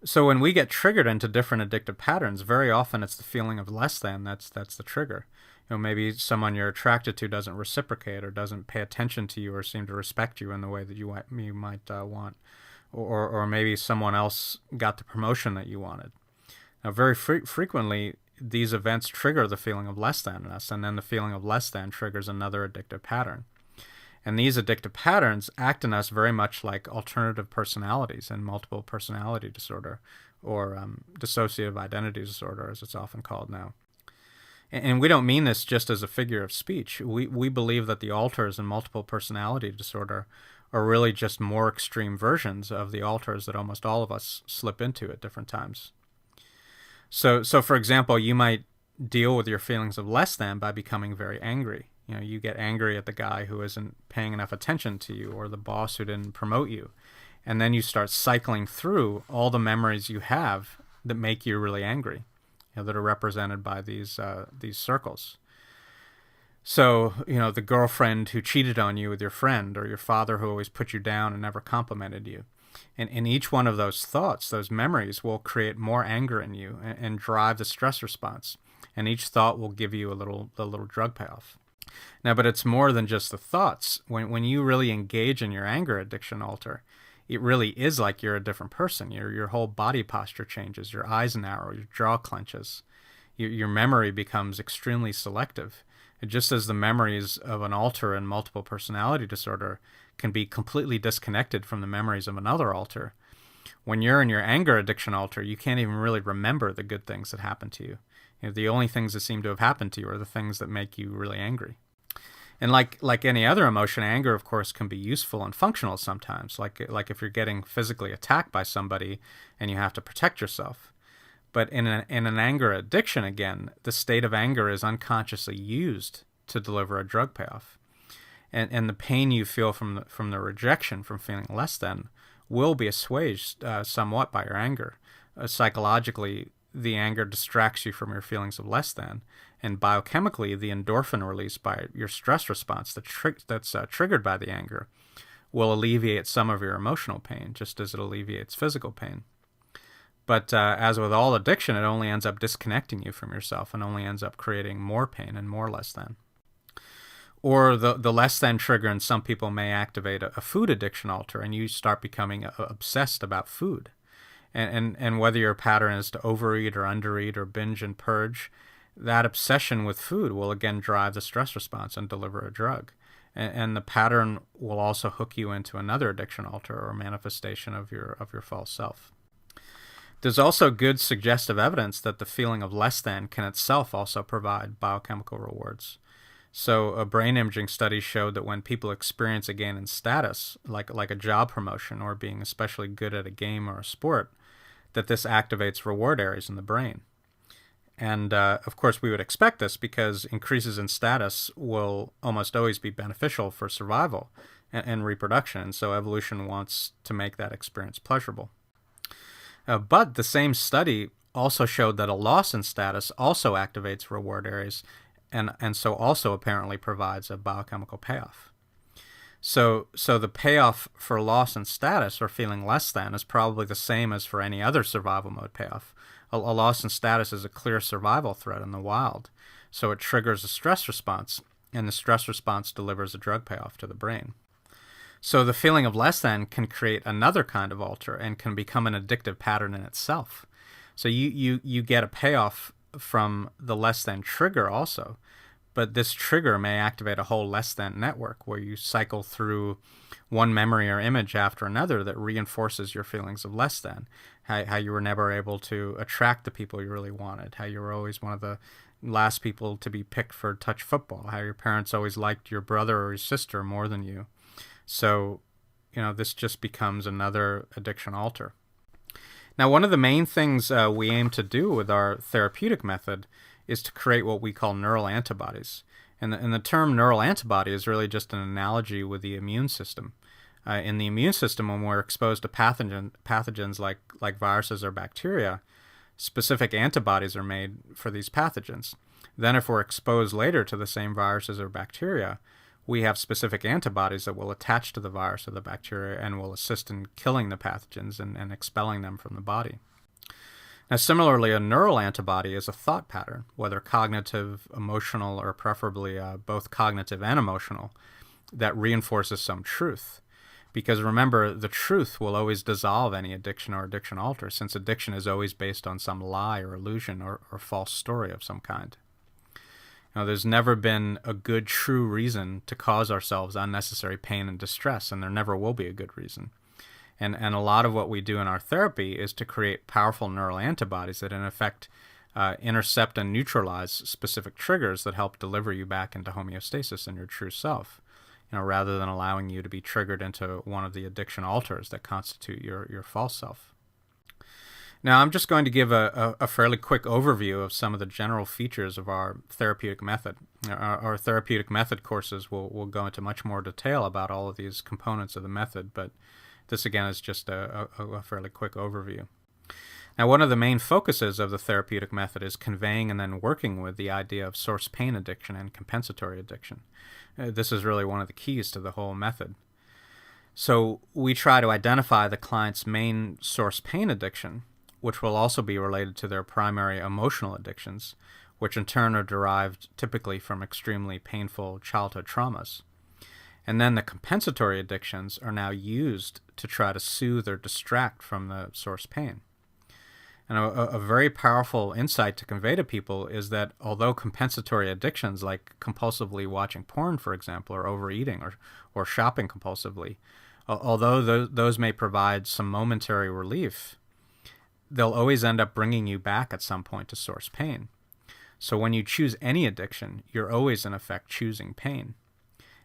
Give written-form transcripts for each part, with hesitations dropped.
So when we get triggered into different addictive patterns, very often it's the feeling of less than that's the trigger. Maybe someone you're attracted to doesn't reciprocate or doesn't pay attention to you or seem to respect you in the way that you might want, or maybe someone else got the promotion that you wanted. Now, very frequently, these events trigger the feeling of less than in us, and then the feeling of less than triggers another addictive pattern. And these addictive patterns act in us very much like alternative personalities and multiple personality disorder, or dissociative identity disorder, as it's often called now. And we don't mean this just as a figure of speech. We believe that the alters in multiple personality disorder are really just more extreme versions of the alters that almost all of us slip into at different times. So for example, you might deal with your feelings of less than by becoming very angry. You get angry at the guy who isn't paying enough attention to you, or the boss who didn't promote you. And then you start cycling through all the memories you have that make you really angry, that are represented by these circles. So, the girlfriend who cheated on you with your friend, or your father who always put you down and never complimented you. And each one of those thoughts, those memories, will create more anger in you and drive the stress response. And each thought will give you a little drug payoff. Now, but it's more than just the thoughts. When you really engage in your anger addiction alter, it really is like you're a different person. Your whole body posture changes. Your eyes narrow. Your jaw clenches. Your memory becomes extremely selective. And just as the memories of an alter in multiple personality disorder can be completely disconnected from the memories of another alter, when you're in your anger addiction alter, you can't even really remember the good things that happened to you. The only things that seem to have happened to you are the things that make you really angry. And like any other emotion, anger, of course, can be useful and functional sometimes, like if you're getting physically attacked by somebody and you have to protect yourself. But in an anger addiction, again, the state of anger is unconsciously used to deliver a drug payoff. And the pain you feel from the rejection, from feeling less than, will be assuaged somewhat by your anger. Psychologically, the anger distracts you from your feelings of less than, and biochemically, the endorphin released by your stress response that's triggered by the anger will alleviate some of your emotional pain, just as it alleviates physical pain. But as with all addiction, it only ends up disconnecting you from yourself and only ends up creating more pain and more less than. Or the less than trigger in some people may activate a food addiction alter, and you start becoming obsessed about food. And whether your pattern is to overeat or undereat or binge and purge, that obsession with food will again drive the stress response and deliver a drug. And the pattern will also hook you into another addiction alter or manifestation of your false self. There's also good suggestive evidence that the feeling of less than can itself also provide biochemical rewards. So a brain imaging study showed that when people experience a gain in status, like a job promotion or being especially good at a game or a sport, that this activates reward areas in the brain. And of course, we would expect this because increases in status will almost always be beneficial for survival and reproduction. And so evolution wants to make that experience pleasurable. But the same study also showed that a loss in status also activates reward areas and so also apparently provides a biochemical payoff. So the payoff for loss in status or feeling less than is probably the same as for any other survival mode payoff. A loss in status is a clear survival threat in the wild, so it triggers a stress response, and the stress response delivers a drug payoff to the brain. So the feeling of less than can create another kind of alter and can become an addictive pattern in itself. So you get a payoff from the less than trigger also, but this trigger may activate a whole less than network where you cycle through one memory or image after another that reinforces your feelings of less than. How you were never able to attract the people you really wanted, how you were always one of the last people to be picked for touch football, how your parents always liked your brother or your sister more than you. So, this just becomes another addiction alter. Now, one of the main things we aim to do with our therapeutic method is to create what we call neural antibodies. And the term neural antibody is really just an analogy with the immune system. In the immune system, when we're exposed to pathogens like viruses or bacteria, specific antibodies are made for these pathogens. Then if we're exposed later to the same viruses or bacteria, we have specific antibodies that will attach to the virus or the bacteria and will assist in killing the pathogens and expelling them from the body. Now, similarly, a neural antibody is a thought pattern, whether cognitive, emotional, or preferably both cognitive and emotional, that reinforces some truth. Because remember, the truth will always dissolve any addiction or addiction alter, since addiction is always based on some lie or illusion or false story of some kind. There's never been a good, true reason to cause ourselves unnecessary pain and distress, and there never will be a good reason. And a lot of what we do in our therapy is to create powerful neural antibodies that, in effect, intercept and neutralize specific triggers that help deliver you back into homeostasis and your true self, rather than allowing you to be triggered into one of the addiction alters that constitute your false self. Now, I'm just going to give a fairly quick overview of some of the general features of our therapeutic method. Our therapeutic method courses will go into much more detail about all of these components of the method, but this, again, is just a fairly quick overview. Now, one of the main focuses of the therapeutic method is conveying and then working with the idea of source pain addiction and compensatory addiction. This is really one of the keys to the whole method. So we try to identify the client's main source pain addiction, which will also be related to their primary emotional addictions, which in turn are derived typically from extremely painful childhood traumas. And then the compensatory addictions are now used to try to soothe or distract from the source pain. And a very powerful insight to convey to people is that although compensatory addictions like compulsively watching porn, for example, or overeating or shopping compulsively, although those may provide some momentary relief, they'll always end up bringing you back at some point to source pain. So when you choose any addiction, you're always in effect choosing pain.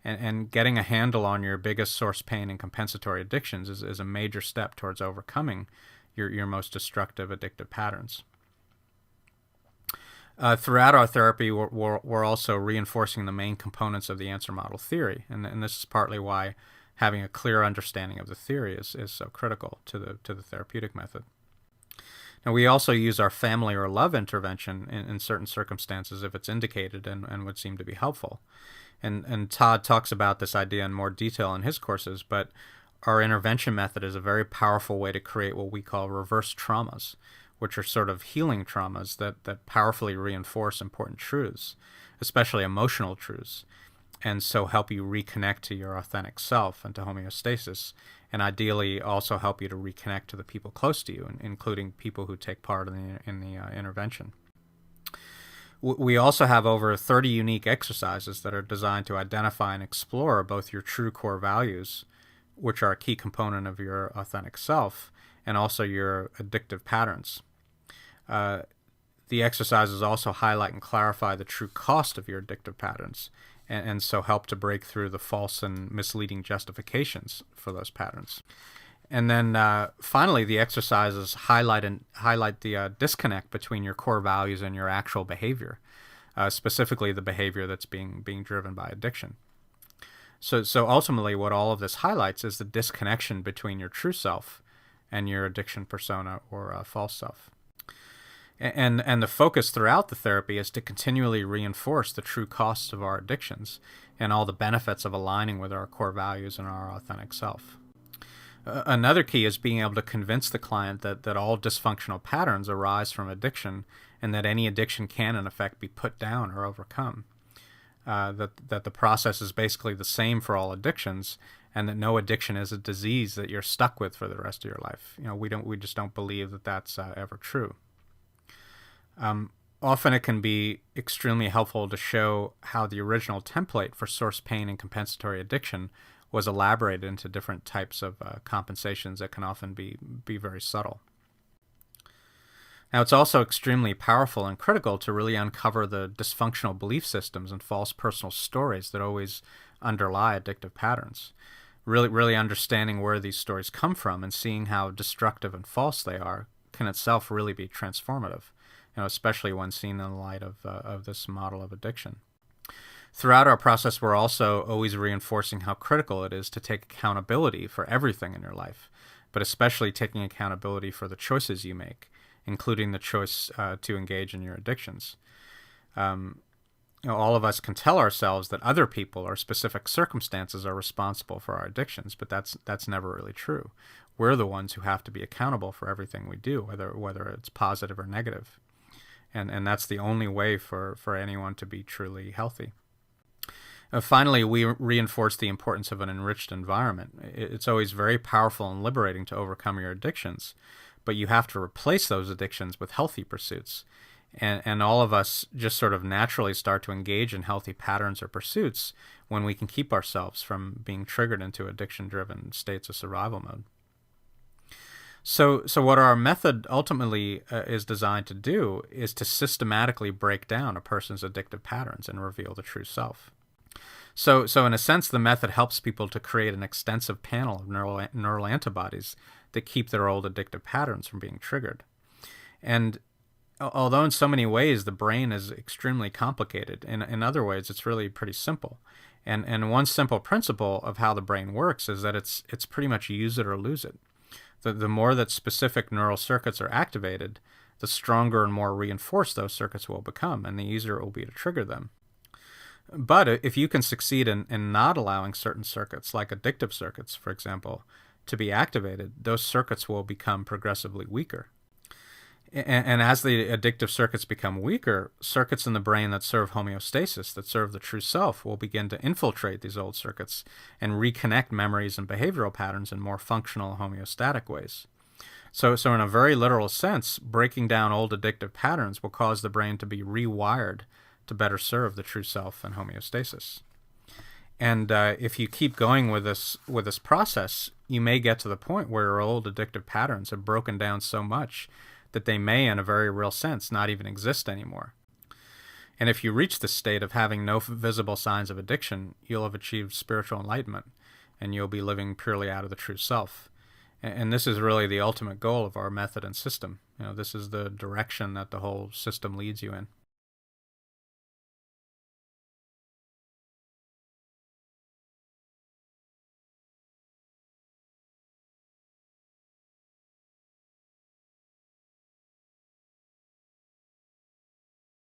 And getting a handle on your biggest source pain and compensatory addictions is a major step towards overcoming your most destructive addictive patterns. Throughout our therapy, we're also reinforcing the main components of the answer model theory, and this is partly why having a clear understanding of the theory is so critical to the therapeutic method. Now, we also use our family or love intervention in certain circumstances if it's indicated and would seem to be helpful. And Todd talks about this idea in more detail in his courses, but our intervention method is a very powerful way to create what we call reverse traumas, which are sort of healing traumas that powerfully reinforce important truths, especially emotional truths, and so help you reconnect to your authentic self and to homeostasis, and ideally also help you to reconnect to the people close to you, including people who take part in the intervention. We also have over 30 unique exercises that are designed to identify and explore both your true core values, which are a key component of your authentic self, and also your addictive patterns. The exercises also highlight and clarify the true cost of your addictive patterns, and so help to break through the false and misleading justifications for those patterns. And then finally, the exercises highlight the disconnect between your core values and your actual behavior, specifically the behavior that's being driven by addiction. So ultimately, what all of this highlights is the disconnection between your true self and your addiction persona or false self. And the focus throughout the therapy is to continually reinforce the true costs of our addictions and all the benefits of aligning with our core values and our authentic self. Another key is being able to convince the client that all dysfunctional patterns arise from addiction and that any addiction can, in effect, be put down or overcome. That the process is basically the same for all addictions, and that no addiction is a disease that you're stuck with for the rest of your life. We just don't believe that that's ever true. Often it can be extremely helpful to show how the original template for source pain and compensatory addiction was elaborated into different types of compensations that can often be very subtle. Now, it's also extremely powerful and critical to really uncover the dysfunctional belief systems and false personal stories that always underlie addictive patterns. Really understanding where these stories come from and seeing how destructive and false they are can itself really be transformative, especially when seen in the light of this model of addiction. Throughout our process, we're also always reinforcing how critical it is to take accountability for everything in your life, but especially taking accountability for the choices you make, including the choice to engage in your addictions. All of us can tell ourselves that other people or specific circumstances are responsible for our addictions, but that's never really true. we're the ones who have to be accountable for everything we do, whether it's positive or negative. And that's the only way for anyone to be truly healthy. Finally, we reinforce the importance of an enriched environment. It's always very powerful and liberating to overcome your addictions, but you have to replace those addictions with healthy pursuits. And all of us just sort of naturally start to engage in healthy patterns or pursuits when we can keep ourselves from being triggered into addiction-driven states of survival mode. So what our method ultimately is designed to do is to systematically break down a person's addictive patterns and reveal the true self. So in a sense, the method helps people to create an extensive panel of neural antibodies that keep their old addictive patterns from being triggered. And although in so many ways the brain is extremely complicated, in other ways it's really pretty simple. And one simple principle of how the brain works is that it's pretty much use it or lose it. The more that specific neural circuits are activated, the stronger and more reinforced those circuits will become, and the easier it will be to trigger them. But if you can succeed in not allowing certain circuits, like addictive circuits, for example, to be activated, those circuits will become progressively weaker. And as the addictive circuits become weaker, circuits in the brain that serve homeostasis, that serve the true self, will begin to infiltrate these old circuits and reconnect memories and behavioral patterns in more functional homeostatic ways. So in a very literal sense, breaking down old addictive patterns will cause the brain to be rewired to better serve the true self and homeostasis. And if you keep going with this process, you may get to the point where your old addictive patterns have broken down so much that they may, in a very real sense, not even exist anymore. And if you reach this state of having no visible signs of addiction, you'll have achieved spiritual enlightenment, and you'll be living purely out of the true self. And this is really the ultimate goal of our method and system. This is the direction that the whole system leads you in.